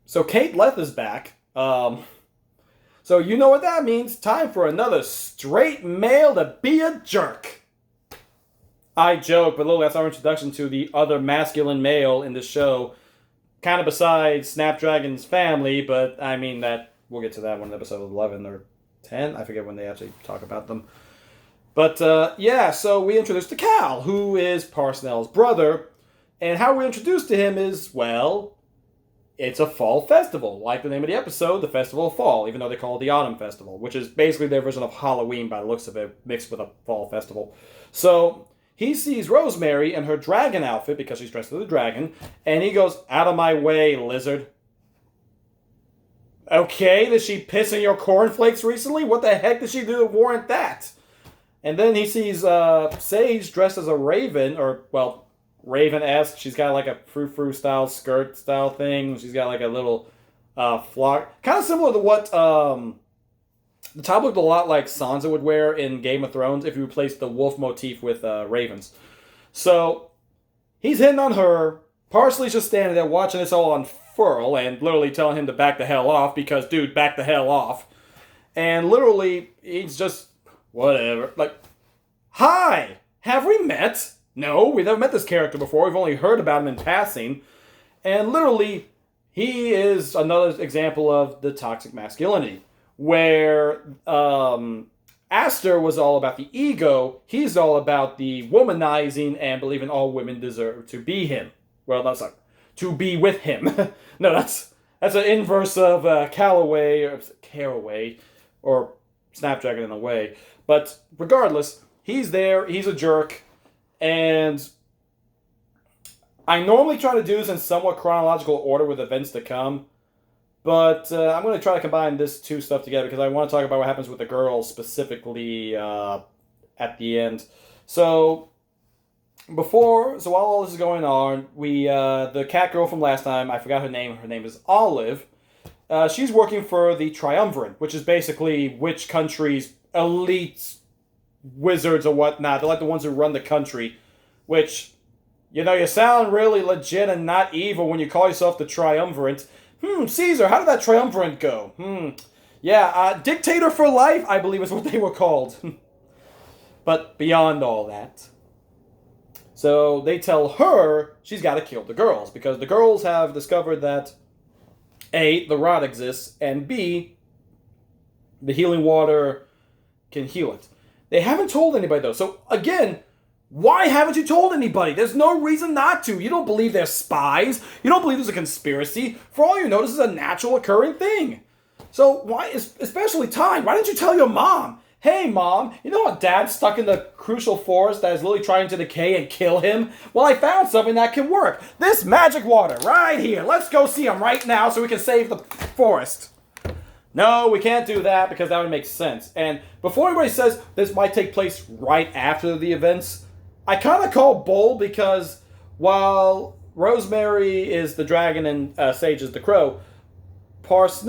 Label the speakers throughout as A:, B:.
A: So Kate Leth is back. So you know what that means. Time for another straight male to be a jerk. I joke, but Lily, that's our introduction to the other masculine male in the show. Kind of besides Snapdragon's family, but I mean that we'll get to that one in episode 11 or 10. I forget when they actually talk about them. But yeah, so we introduced to Cal, who is Parnell's brother. And how we're introduced to him is, well, it's a fall festival. Like the name of the episode, the Festival of Fall, even though they call it the Autumn Festival, which is basically their version of Halloween by the looks of it, mixed with a fall festival. So he sees Rosemary in her dragon outfit, because she's dressed as a dragon, and he goes, "Out of my way, lizard." Okay, did she piss in your cornflakes recently? What the heck did she do to warrant that? And then he sees Sage dressed as a raven, or, well, Raven-esque. She's got like a frou-frou style skirt style thing. She's got like a little flock. Kind of similar to what the top looked a lot like Sansa would wear in Game of Thrones if you replaced the wolf motif with ravens. So he's hitting on her. Parsley's just standing there watching this all unfurl and literally telling him to back the hell off because, dude, back the hell off. And literally, he's just, whatever. Like, hi! Have we met? No, we've never met this character before. We've only heard about him in passing. And literally, he is another example of the toxic masculinity. Where Aster was all about the ego, he's all about the womanizing and believing all women deserve to be him. Well, that's not to be with him. No, that's an inverse of Caraway, or Snapdragon in a way. But regardless, he's there, he's a jerk, and I normally try to do this in somewhat chronological order with events to come, but I'm going to try to combine this two stuff together because I want to talk about what happens with the girls specifically at the end. So while all this is going on, the cat girl from last time, I forgot her name. Her name is Olive. She's working for the Triumvirate, which is basically which country's elite wizards or whatnot. They're like the ones who run the country, which, you sound really legit and not evil when you call yourself the Triumvirate. Caesar, how did that Triumvirate go? Yeah, dictator for life, I believe is what they were called. But beyond all that, so they tell her she's got to kill the girls, because the girls have discovered that A, the rod exists, and B, the healing water can heal it. They haven't told anybody, though. So, again, why haven't you told anybody? There's no reason not to. You don't believe they're spies. You don't believe there's a conspiracy. For all you know, this is a natural occurring thing. So, why, especially Ty, why didn't you tell your mom? Hey, Mom, you know what Dad's stuck in the crucial forest that is literally trying to decay and kill him? Well, I found something that can work. This magic water right here. Let's go see him right now so we can save the forest. No, we can't do that because that would make sense. And before anybody says this might take place right after the events, I kind of call bull because while Rosemary is the dragon and Sage is the crow, Parsley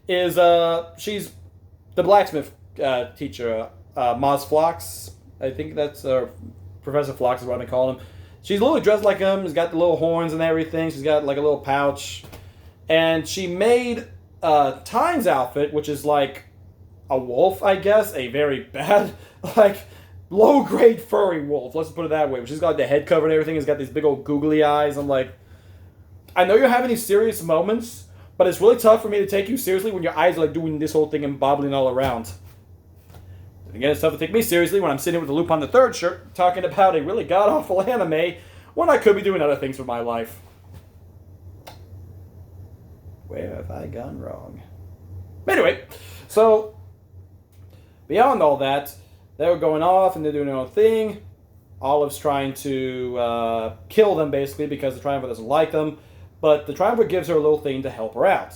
A: is, she's the blacksmith teacher, Moz Phlox. I think that's, Professor Phlox is what I call him. She's literally dressed like him. She's got the little horns and everything. She's got like a little pouch. And she made Tyne's outfit, which is like a wolf, I guess. A very bad, like, low-grade furry wolf. Let's put it that way. She's got the head covered and everything. It's got these big old googly eyes. I'm like, I know you're having these serious moments, but it's really tough for me to take you seriously when your eyes are like doing this whole thing and bobbling all around. And again, it's tough to take me seriously when I'm sitting with a Lupin the Third shirt talking about a really god-awful anime when I could be doing other things with my life. Where have I gone wrong? Anyway, so beyond all that, they were going off and they're doing their own thing. Olive's trying to kill them basically because the Triumvirate doesn't like them, but the Triumvirate gives her a little thing to help her out.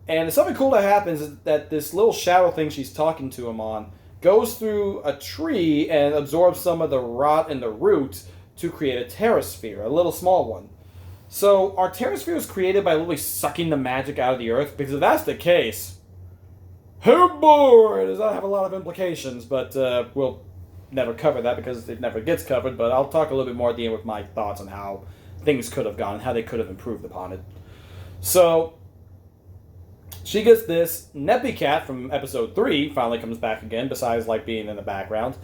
A: And something cool that happens is that this little shadow thing she's talking to him on goes through a tree and absorbs some of the rot and the root to create a terrasphere, a little small one. So, are terraspheres created by literally sucking the magic out of the earth? Because if that's the case, oh boy, does that have a lot of implications, but we'll never cover that because it never gets covered, but I'll talk a little bit more at the end with my thoughts on how things could have gone and how they could have improved upon it. So she gets this. Neppy Cat from episode 3 finally comes back again, besides like being in the background.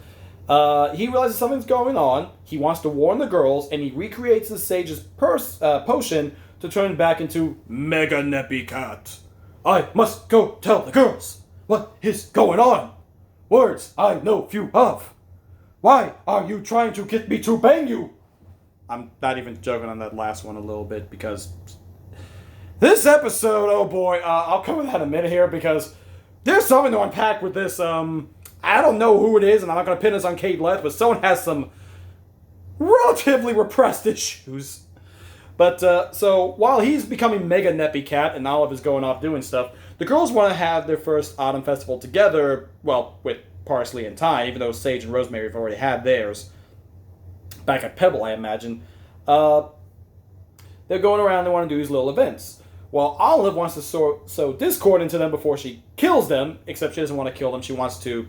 A: He realizes something's going on. He wants to warn the girls, and he recreates the sage's potion to turn back into Mega Neppy Cat. I must go tell the girls what is going on. Words I know few of. Why are you trying to get me to bang you? I'm not even joking on that last one a little bit because this episode, oh boy, I'll cover that in a minute here because there's something to unpack with this. I don't know who it is, and I'm not going to pin this on Kate Leth, but someone has some relatively repressed issues. But, so, while he's becoming Mega Neppy Cat and Olive is going off doing stuff, the girls want to have their first autumn festival together, well, with Parsley and Thyme, even though Sage and Rosemary have already had theirs. Back at Pebble, I imagine. They're going around and want to do these little events. While Olive wants to sow discord into them before she kills them, except she doesn't want to kill them, she wants to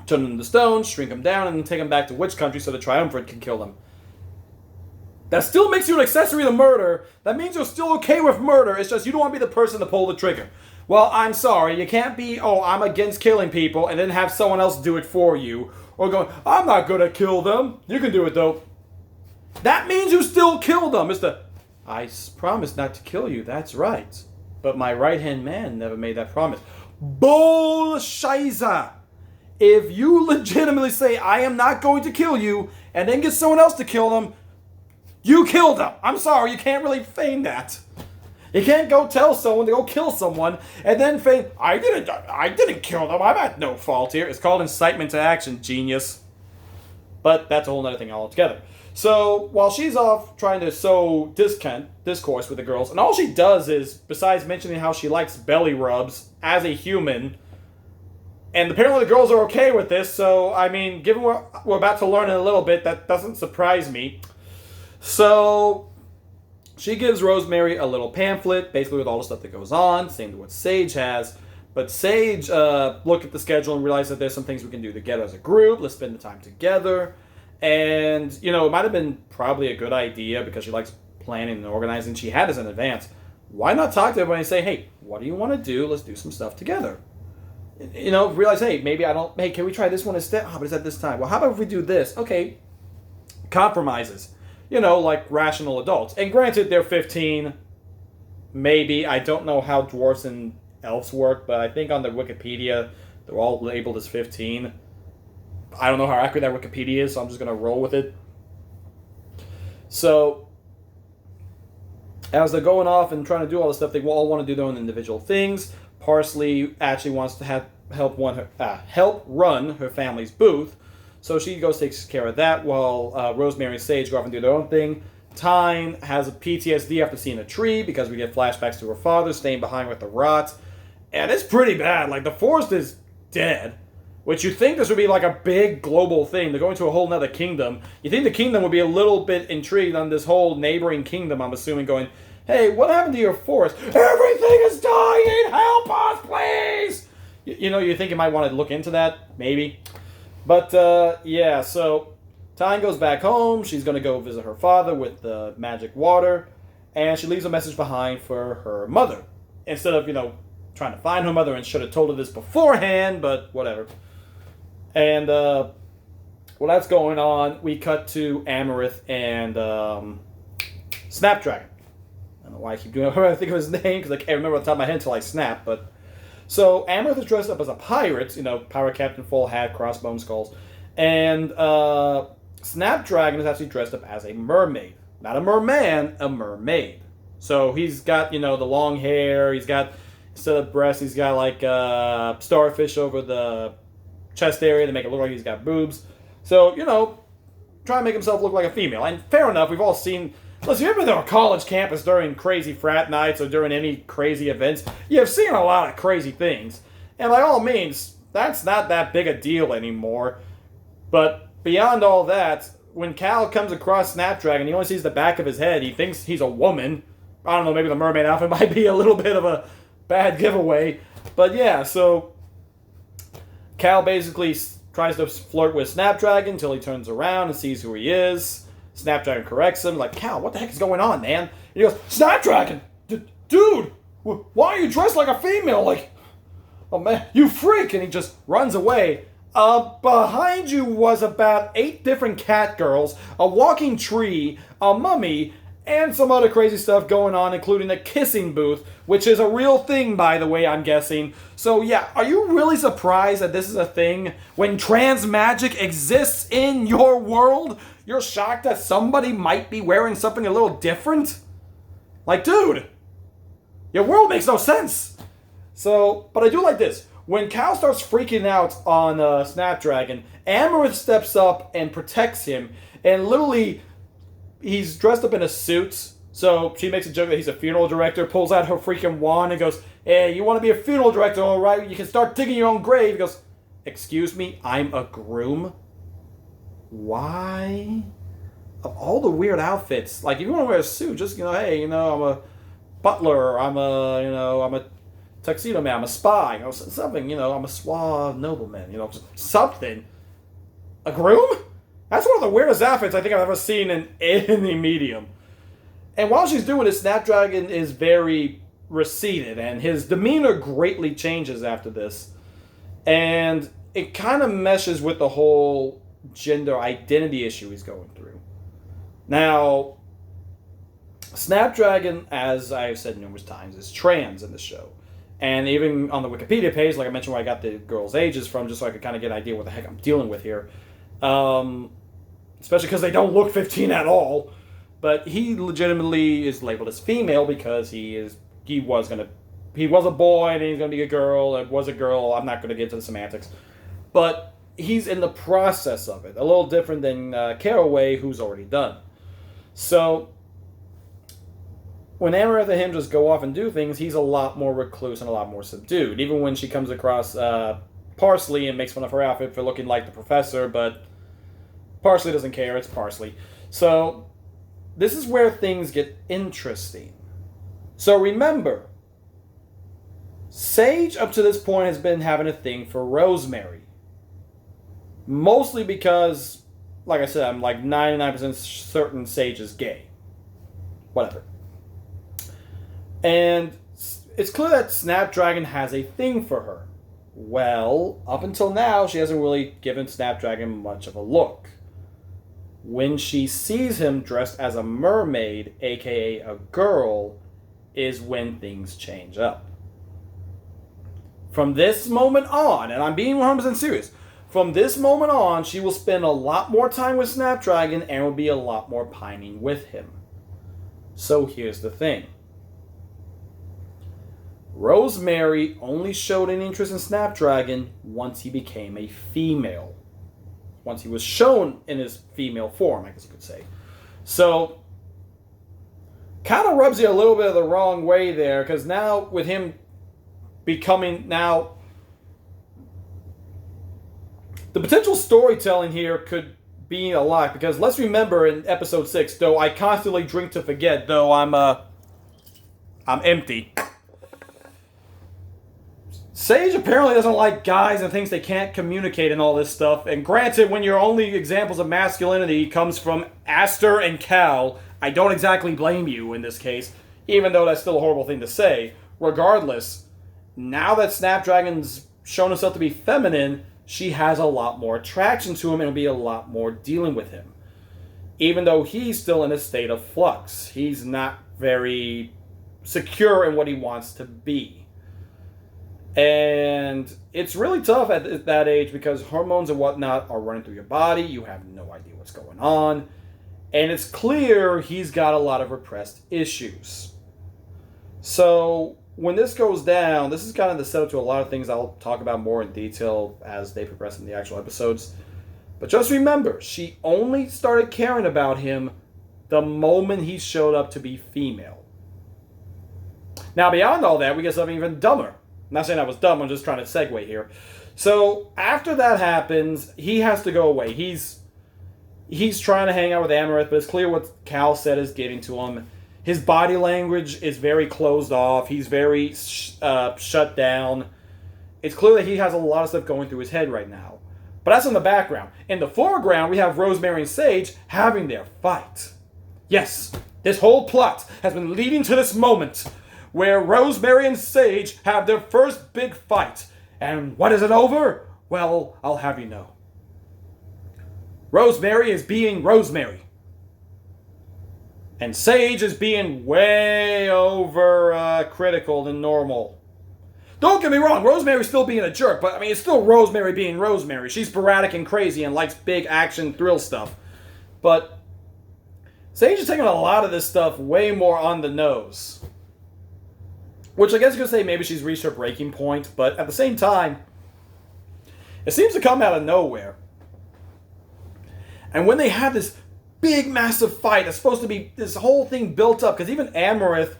A: turn them into stones, shrink them down, and then take them back to Witch Country so the Triumvirate can kill them. That still makes you an accessory to murder. That means you're still okay with murder. It's just you don't want to be the person to pull the trigger. Well, I'm sorry. You can't be, I'm against killing people, and then have someone else do it for you. Or going, I'm not going to kill them. You can do it, though. That means you still kill them. It's the, I promised not to kill you. That's right. But my right-hand man never made that promise. Bullshiza. If you legitimately say, I am not going to kill you, and then get someone else to kill them, you killed them. I'm sorry, you can't really feign that. You can't go tell someone to go kill someone, and then feign, I didn't kill them, I'm at no fault here. It's called incitement to action, genius. But that's a whole other thing altogether. So, while she's off trying to sow discourse with the girls, and all she does is, besides mentioning how she likes belly rubs as a human, and apparently the girls are okay with this, so, I mean, given what we're about to learn in a little bit, that doesn't surprise me. So, she gives Rosemary a little pamphlet, basically with all the stuff that goes on, same to what Sage has. But Sage looked at the schedule and realized that there's some things we can do together as a group. Let's spend the time together. And, it might have been probably a good idea because she likes planning and organizing. She had this in advance. Why not talk to everybody and say, hey, what do you want to do? Let's do some stuff together. Realize, hey, hey, can we try this one instead? But it's at this time. Well, how about if we do this? Okay, compromises. Like rational adults. And granted, they're 15. Maybe. I don't know how dwarves and elves work, but I think on their Wikipedia, they're all labeled as 15. I don't know how accurate that Wikipedia is, so I'm just going to roll with it. So, as they're going off and trying to do all this stuff, they all want to do their own individual things. Parsley actually wants to help run her family's booth. So she goes takes care of that while Rosemary and Sage go off and do their own thing. Tyne has a PTSD after seeing a tree because we get flashbacks to her father staying behind with the rot. And it's pretty bad. Like, the forest is dead. Which you think this would be like a big global thing. They're going to a whole nother kingdom. You think the kingdom would be a little bit intrigued on this whole neighboring kingdom, I'm assuming, going, hey, what happened to your forest? Everything is dying! Help us, please! You think you might want to look into that? Maybe. But, yeah, so Tyne goes back home. She's going to go visit her father with the magic water. And she leaves a message behind for her mother. Instead of, trying to find her mother and should have told her this beforehand, but whatever. And, while that's going on, we cut to Amarith and, Snapdragon. I don't know why I keep doing it. I think of his name, because I can't remember off the top of my head until I snap, but... So, Amarith is dressed up as a pirate, pirate captain, full hat, crossbone skulls. And, Snapdragon is actually dressed up as a mermaid. Not a merman, a mermaid. So, he's got, the long hair, he's got, instead of breasts, he's got, like, starfish over the chest area to make it look like he's got boobs. So, trying to make himself look like a female. And fair enough, we've all seen... Listen, you ever been to a college campus during crazy frat nights or during any crazy events? You've seen a lot of crazy things. And by all means, that's not that big a deal anymore. But beyond all that, when Cal comes across Snapdragon, he only sees the back of his head. He thinks he's a woman. I don't know, maybe the mermaid outfit might be a little bit of a bad giveaway. But yeah, so Cal basically tries to flirt with Snapdragon until he turns around and sees who he is. Snapdragon corrects him, like, Cal, what the heck is going on, man? And he goes, Snapdragon! dude, why are you dressed like a female? Like, oh man, you freak! And he just runs away. Behind you was about 8 different cat girls, a walking tree, a mummy, and some other crazy stuff going on, including a kissing booth, which is a real thing, by the way, I'm guessing. So yeah, are you really surprised that this is a thing? When trans magic exists in your world, you're shocked that somebody might be wearing something a little different? Like, dude, your world makes no sense. So, but I do like this. When Cal starts freaking out on Snapdragon, Amaranth steps up and protects him, and literally, he's dressed up in a suit, so she makes a joke that he's a funeral director, pulls out her freaking wand and goes, hey, you want to be a funeral director, alright? You can start digging your own grave. He goes, excuse me, I'm a groom? Why? Of all the weird outfits, like, if you want to wear a suit, just, hey, I'm a butler, I'm a tuxedo man, I'm a spy, something, I'm a suave nobleman, something. A groom? That's one of the weirdest outfits I think I've ever seen in any medium. And while she's doing this, Snapdragon is very receded, and his demeanor greatly changes after this. And it kind of meshes with the whole gender identity issue he's going through. Now, Snapdragon, as I've said numerous times, is trans in the show. And even on the Wikipedia page, like I mentioned where I got the girls' ages from, just so I could kind of get an idea what the heck I'm dealing with here. Especially because they don't look 15 at all. But he legitimately is labeled as female because he was a boy and he's going to be a girl. It was a girl. I'm not going to get into the semantics. But he's in the process of it. A little different than Caraway, who's already done. So when Amaranth and him just go off and do things, he's a lot more recluse and a lot more subdued. Even when she comes across Parsley and makes fun of her outfit for looking like the professor, but Parsley doesn't care, it's Parsley. So this is where things get interesting. So remember, Sage up to this point has been having a thing for Rosemary. Mostly because, like I said, I'm like 99% certain Sage is gay. Whatever. And it's clear that Snapdragon has a thing for her. Well, up until now, she hasn't really given Snapdragon much of a look. When she sees him dressed as a mermaid, aka a girl, is when things change up. From this moment on, and I'm being 100% serious, from this moment on, she will spend a lot more time with Snapdragon and will be a lot more pining with him. So here's the thing. Rosemary only showed an interest in Snapdragon once he became a female. Once he was shown in his female form, I guess you could say. So, kind of rubs you a little bit of the wrong way there, because now with him becoming now... The potential storytelling here could be a lot, because let's remember in episode 6, though I constantly drink to forget, though I'm empty. Sage apparently doesn't like guys and thinks they can't communicate and all this stuff. And granted, when your only examples of masculinity comes from Aster and Cal, I don't exactly blame you in this case, even though that's still a horrible thing to say. Regardless, now that Snapdragon's shown himself to be feminine, she has a lot more attraction to him and will be a lot more dealing with him. Even though he's still in a state of flux. He's not very secure in what he wants to be. And it's really tough at that age because hormones and whatnot are running through your body. You have no idea what's going on. And it's clear he's got a lot of repressed issues. So when this goes down, this is kind of the setup to a lot of things I'll talk about more in detail as they progress in the actual episodes. But just remember, she only started caring about him the moment he showed up to be female. Now beyond all that, we get something even dumber. I'm not saying I was dumb, I'm just trying to segue here. So, after that happens, he has to go away. He's trying to hang out with Amaranth, but it's clear what Cal said is getting to him. His body language is very closed off. He's very shut down. It's clear that he has a lot of stuff going through his head right now. But that's in the background. In the foreground, we have Rosemary and Sage having their fight. Yes, this whole plot has been leading to this moment where Rosemary and Sage have their first big fight. And what is it over? Well, I'll have you know. Rosemary is being Rosemary. And Sage is being way over critical than normal. Don't get me wrong, Rosemary's still being a jerk, but I mean, it's still Rosemary being Rosemary. She's sporadic and crazy and likes big action thrill stuff. But Sage is taking a lot of this stuff way more on the nose. Which I guess you could say maybe she's reached her breaking point, but at the same time, it seems to come out of nowhere. And when they have this big, massive fight, that's supposed to be this whole thing built up, because even Amarith,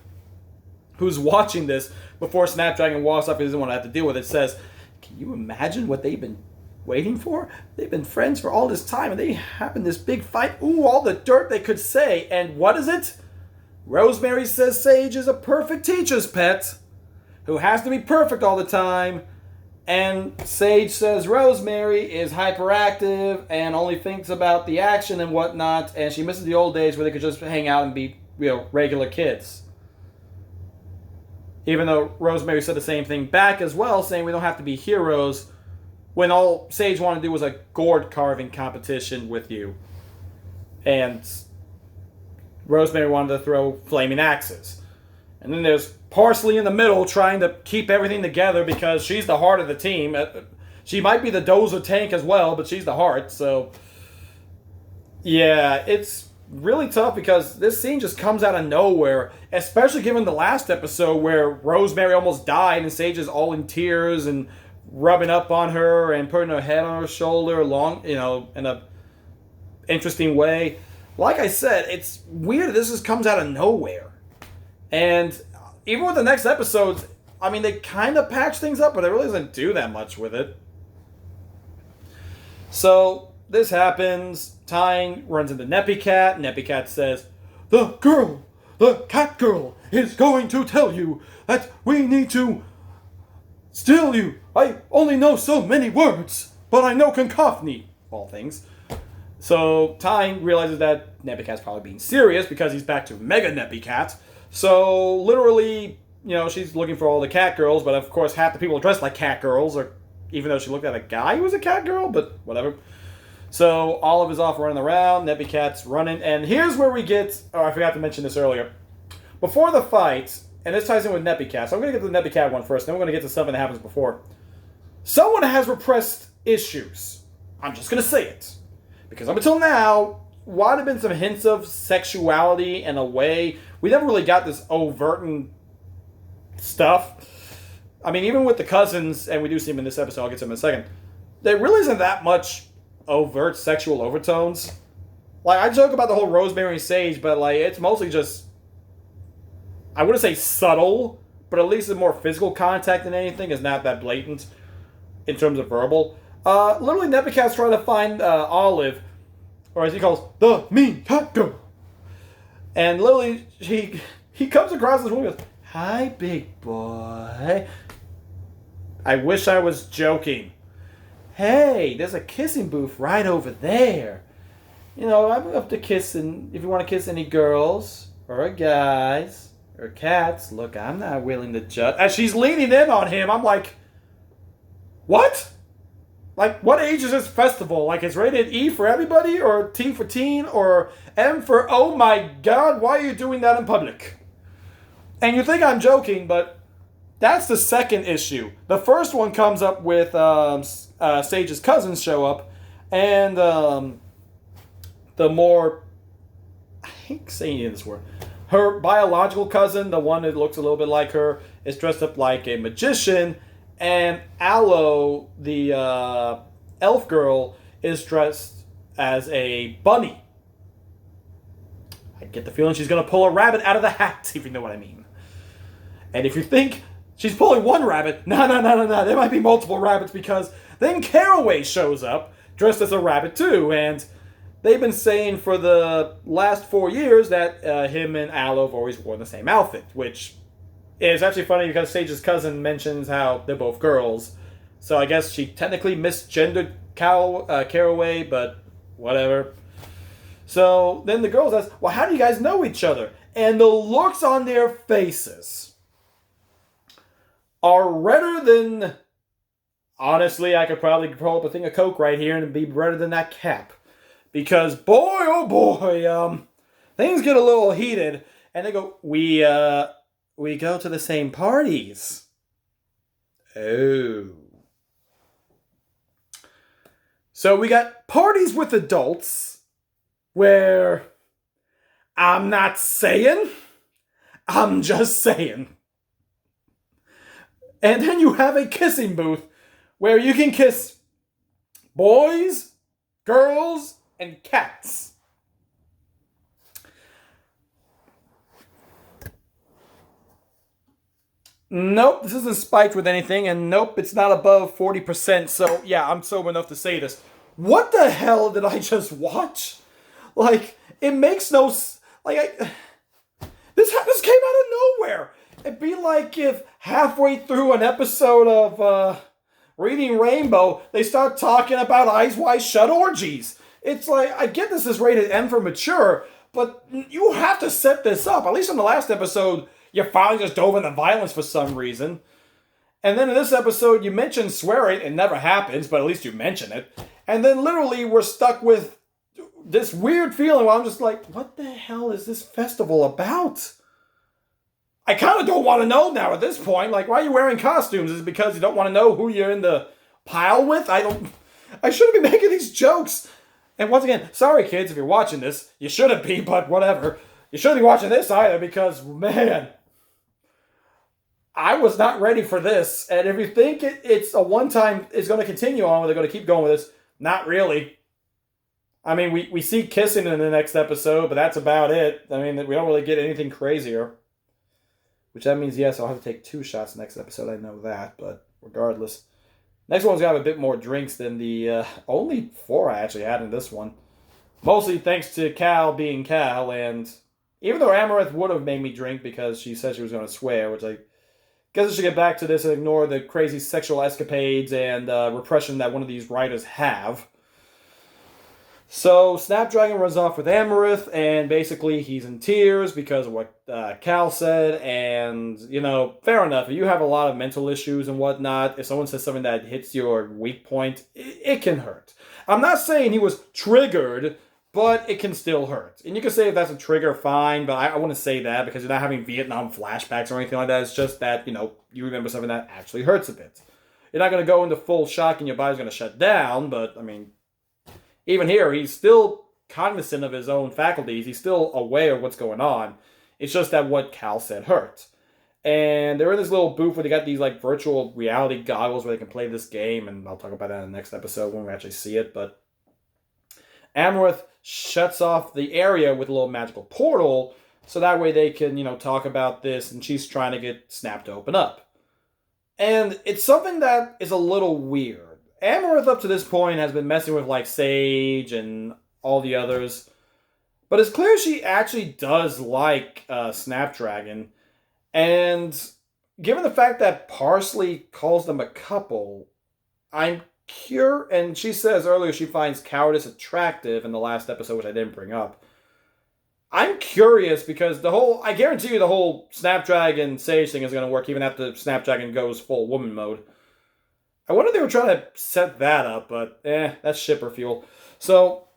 A: who's watching this before Snapdragon walks up and doesn't want to have to deal with it, says, can you imagine what they've been waiting for? They've been friends for all this time, and they having this big fight. Ooh, all the dirt they could say. And what is it? Rosemary says Sage is a perfect teacher's pet who has to be perfect all the time. And Sage says Rosemary is hyperactive and only thinks about the action and whatnot, and she misses the old days where they could just hang out and be, regular kids. Even though Rosemary said the same thing back as well, saying we don't have to be heroes, when all Sage wanted to do was a gourd carving competition with you. And Rosemary wanted to throw flaming axes. And then there's Parsley in the middle trying to keep everything together because she's the heart of the team. She might be the dozer tank as well, but she's the heart. So, yeah, it's really tough because this scene just comes out of nowhere, especially given the last episode where Rosemary almost died and Sage is all in tears and rubbing up on her and putting her head on her shoulder in a interesting way. Like I said, it's weird that this just comes out of nowhere. And even with the next episodes, I mean, they kind of patch things up, but it really doesn't do that much with it. So, this happens. Tying runs into Neppy Cat. Neppy Cat says, the cat girl, is going to tell you that we need to steal you. I only know so many words, but I know cacophony, all things. So, Tying realizes that Neppy Cat's probably being serious because he's back to Mega Neppy Cat. So, literally, she's looking for all the cat girls, but of course half the people are dressed like cat girls, or even though she looked at a guy who was a cat girl, but whatever. So, Olive is off running around, Neppy Cat's running, and here's where we get, I forgot to mention this earlier. Before the fight, and this ties in with Neppy Cat, so I'm going to get to the Neppy Cat one first, then we're going to get to something that happens before. Someone has repressed issues. I'm just going to say it. Because up until now, while there have been some hints of sexuality in a way, we never really got this overt and stuff. I mean, even with the cousins, and we do see them in this episode, I'll get to them in a second, there really isn't that much overt sexual overtones. Like, I joke about the whole Rosemary and Sage, but, it's mostly just, I wouldn't say subtle, but at least the more physical contact than anything is not that blatant in terms of verbal. Literally, Neppy Cat's trying to find Olive, or as he calls, the mean cat girl. And literally, he comes across this woman and goes, hi, big boy. I wish I was joking. Hey, there's a kissing booth right over there. I'm up to kissing. If you want to kiss any girls, or guys, or cats, look, I'm not willing to judge. As she's leaning in on him, I'm like, what? Like, what age is this festival? Like, it's rated E for everybody, or T for teen, or M for, oh my god, why are you doing that in public? And you think I'm joking, but that's the second issue. The first one comes up with Sage's cousins show up, and the more, I hate saying this word, her biological cousin, the one that looks a little bit like her, is dressed up like a magician, and Aloe, the elf girl, is dressed as a bunny. I get the feeling she's going to pull a rabbit out of the hat, if you know what I mean. And if you think she's pulling one rabbit, no, there might be multiple rabbits, because then Caraway shows up, dressed as a rabbit too, and they've been saying for the last 4 years that him and Aloe have always worn the same outfit, which is actually funny because Sage's cousin mentions how they're both girls. So I guess she technically misgendered Caraway, but whatever. So then the girls ask, well, how do you guys know each other? And the looks on their faces are redder than. Honestly, I could probably pull up a thing of Coke right here and it'd be redder than that cap. Because boy, oh boy, things get a little heated, and they go, we go to the same parties. Oh. So we got parties with adults where I'm not saying, I'm just saying. And then you have a kissing booth where you can kiss boys, girls, and cats. Nope, this isn't spiked with anything, and nope, it's not above 40%, so yeah, I'm sober enough to say this. What the hell did I just watch? Like, it makes no... This came out of nowhere. It'd be like if halfway through an episode of Reading Rainbow, they start talking about Eyes Wide Shut orgies. It's like, I get this is rated M for mature, but you have to set this up. At least in the last episode, you finally just dove into violence for some reason. And then in this episode, you mention swearing. It never happens, but at least you mention it. And then literally we're stuck with this weird feeling where I'm just like, what the hell is this festival about? I kind of don't want to know now at this point. Like, why are you wearing costumes? Is it because you don't want to know who you're in the pile with? I shouldn't be making these jokes. And once again, sorry kids if you're watching this. You shouldn't be, but whatever. You shouldn't be watching this either because, man, I was not ready for this. And if you think it's a one-time, it's going to continue on, they're going to keep going with this, not really. I mean, we see kissing in the next episode, but that's about it. I mean, we don't really get anything crazier. Which that means, yes, I'll have to take 2 shots next episode. I know that, but regardless. Next one's going to have a bit more drinks than the only 4 I actually had in this one. Mostly thanks to Cal being Cal, and even though Amaranth would have made me drink because she said she was going to swear, which I guess I should get back to this and ignore the crazy sexual escapades and repression that one of these writers have. So Snapdragon runs off with Amaranth, and basically he's in tears because of what Cal said, and, you know, fair enough. If you have a lot of mental issues and whatnot, if someone says something that hits your weak point, it can hurt. I'm not saying he was triggered, but it can still hurt. And you can say if that's a trigger, fine, but I wouldn't say that because you're not having Vietnam flashbacks or anything like that. It's just that, you know, you remember something that actually hurts a bit. You're not going to go into full shock and your body's going to shut down, but, I mean, even here, he's still cognizant of his own faculties. He's still aware of what's going on. It's just that what Cal said hurt. And they're in this little booth where they got these like virtual reality goggles where they can play this game, and I'll talk about that in the next episode when we actually see it. But Amaranth shuts off the area with a little magical portal, so that way they can, you know, talk about this, and she's trying to get Snap to open up. And it's something that is a little weird. Amaranth up to this point has been messing with like Sage and all the others, but it's clear she actually does like Snapdragon, and given the fact that Parsley calls them a couple, I'm curious, and she says earlier she finds cowardice attractive in the last episode, which I didn't bring up. I'm curious because I guarantee you the whole Snapdragon Sage thing is going to work even after Snapdragon goes full woman mode. I wonder if they were trying to set that up, but that's shipper fuel. So,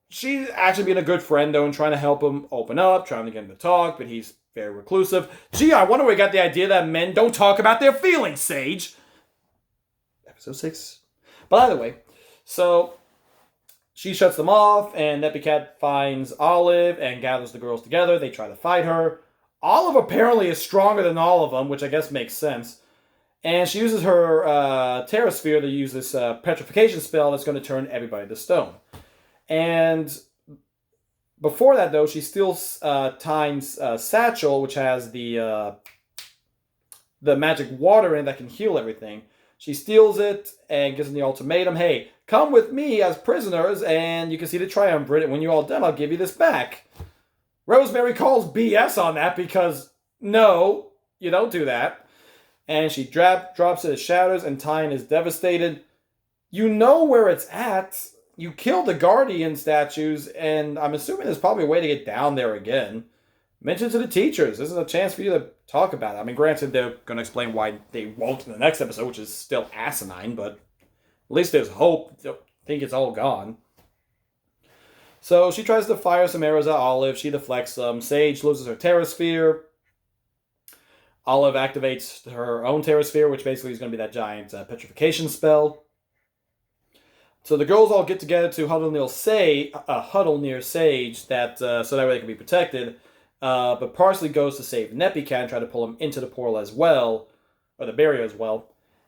A: she's actually being a good friend, though, and trying to help him open up, trying to get him to talk, but he's very reclusive. Gee, I wonder where he got the idea that men don't talk about their feelings, Sage. Episode 6. But either way, so she shuts them off, and Epiccat finds Olive and gathers the girls together. They try to fight her. Olive apparently is stronger than all of them, which I guess makes sense. And she uses her Terrasphere to use this petrification spell that's going to turn everybody to stone. And before that, though, she steals Time's satchel, which has the magic water in it that can heal everything. She steals it and gives them the ultimatum, hey, come with me as prisoners, and you can see the triumvirate, and when you're all done, I'll give you this back. Rosemary calls BS on that because, no, you don't do that. And she drops it as shatters, and Tyne is devastated. You know where it's at. You killed the Guardian statues, and I'm assuming there's probably a way to get down there again. mention to the teachers. This is a chance for you to talk about it. I mean, granted, they're going to explain why they won't in the next episode, which is still asinine, but at least there's hope. I think it's all gone. So she tries to fire some arrows at Olive. She deflects them. Sage loses her Terrasphere. Olive activates her own Terrasphere, which basically is going to be that giant petrification spell. So the girls all get together to huddle near Sage, that so that way they can be protected. But Parsley goes to save Nepicat and try to pull him into the portal as well, or the barrier as well.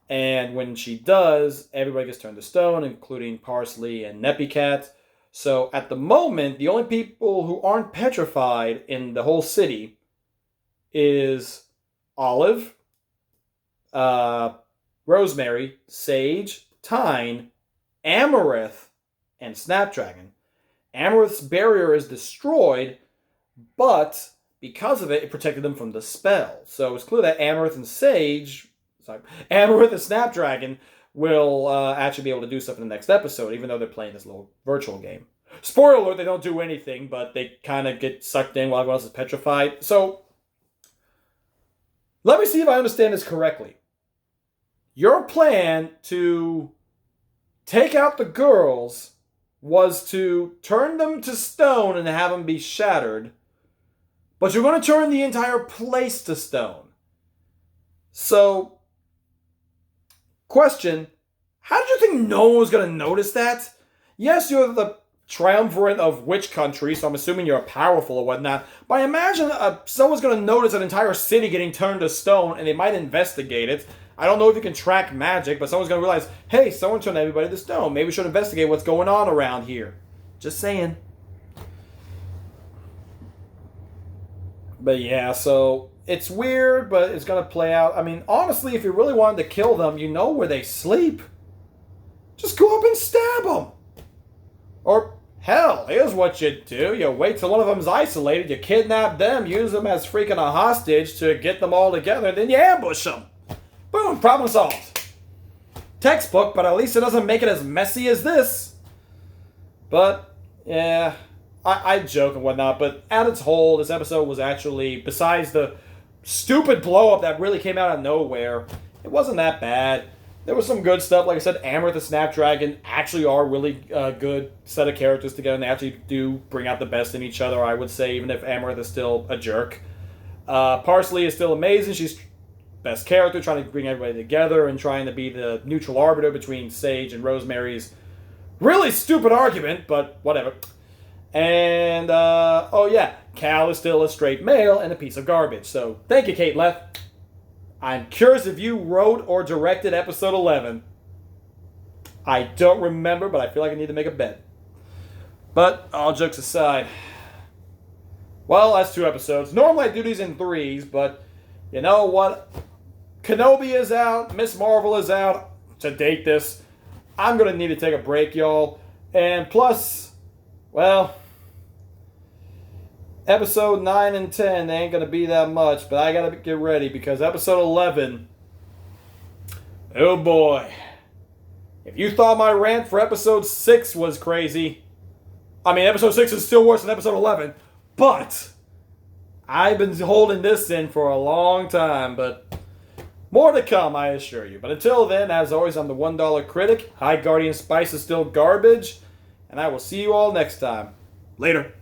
A: And when she does, everybody gets turned to stone, including Parsley and Nepicat. So at the moment, the only people who aren't petrified in the whole city is Olive, Rosemary, Sage, Tyne, Amarith, and Snapdragon. Amarith's barrier is destroyed, but because of it, it protected them from the spell. So it's clear that Amarith and Snapdragon will actually be able to do stuff in the next episode, even though they're playing this little virtual game. Spoiler alert, they don't do anything, but they kind of get sucked in while everyone else is petrified. So, let me see if I understand this correctly. Your plan to take out the girls was to turn them to stone and have them be shattered, but you're going to turn the entire place to stone. So, question, how did you think no one was going to notice that? Yes, you're the triumvirate of which country, so I'm assuming you're powerful or whatnot, but I imagine someone's going to notice an entire city getting turned to stone, and they might investigate it. I don't know if you can track magic, but someone's going to realize, hey, someone turned everybody to stone. Maybe we should investigate what's going on around here. Just saying. But yeah, so it's weird, but it's going to play out. I mean, honestly, if you really wanted to kill them, you know where they sleep. Just go up and stab them. Or, hell, here's what you do. You wait till one of them's isolated, you kidnap them, use them as freaking a hostage to get them all together, and then you ambush them. Boom, problem solved. Textbook, but at least it doesn't make it as messy as this. But, yeah, I joke and whatnot, but at its whole, this episode was actually, besides the stupid blow-up that really came out of nowhere, it wasn't that bad. There was some good stuff. Like I said, Amarith and Snapdragon actually are really good set of characters together, and they actually do bring out the best in each other, I would say, even if Amarith is still a jerk. Parsley is still amazing. She's best character, trying to bring everybody together and trying to be the neutral arbiter between Sage and Rosemary's really stupid argument, but whatever. And, oh yeah, Cal is still a straight male and a piece of garbage. So, thank you, Kate Leth. I'm curious if you wrote or directed episode 11. I don't remember, but I feel like I need to make a bet. But, all jokes aside, well, that's 2 episodes. Normally I do these in 3s, but you know what? Kenobi is out, Miss Marvel is out. To date this, I'm going to need to take a break, y'all. And plus, well, episode 9 and 10, they ain't going to be that much, but I got to get ready because episode 11, oh boy. If you thought my rant for episode 6 was crazy, I mean, episode 6 is still worse than episode 11, but I've been holding this in for a long time, but more to come, I assure you. But until then, as always, I'm the $1 critic. High Guardian Spice is still garbage, and I will see you all next time. Later.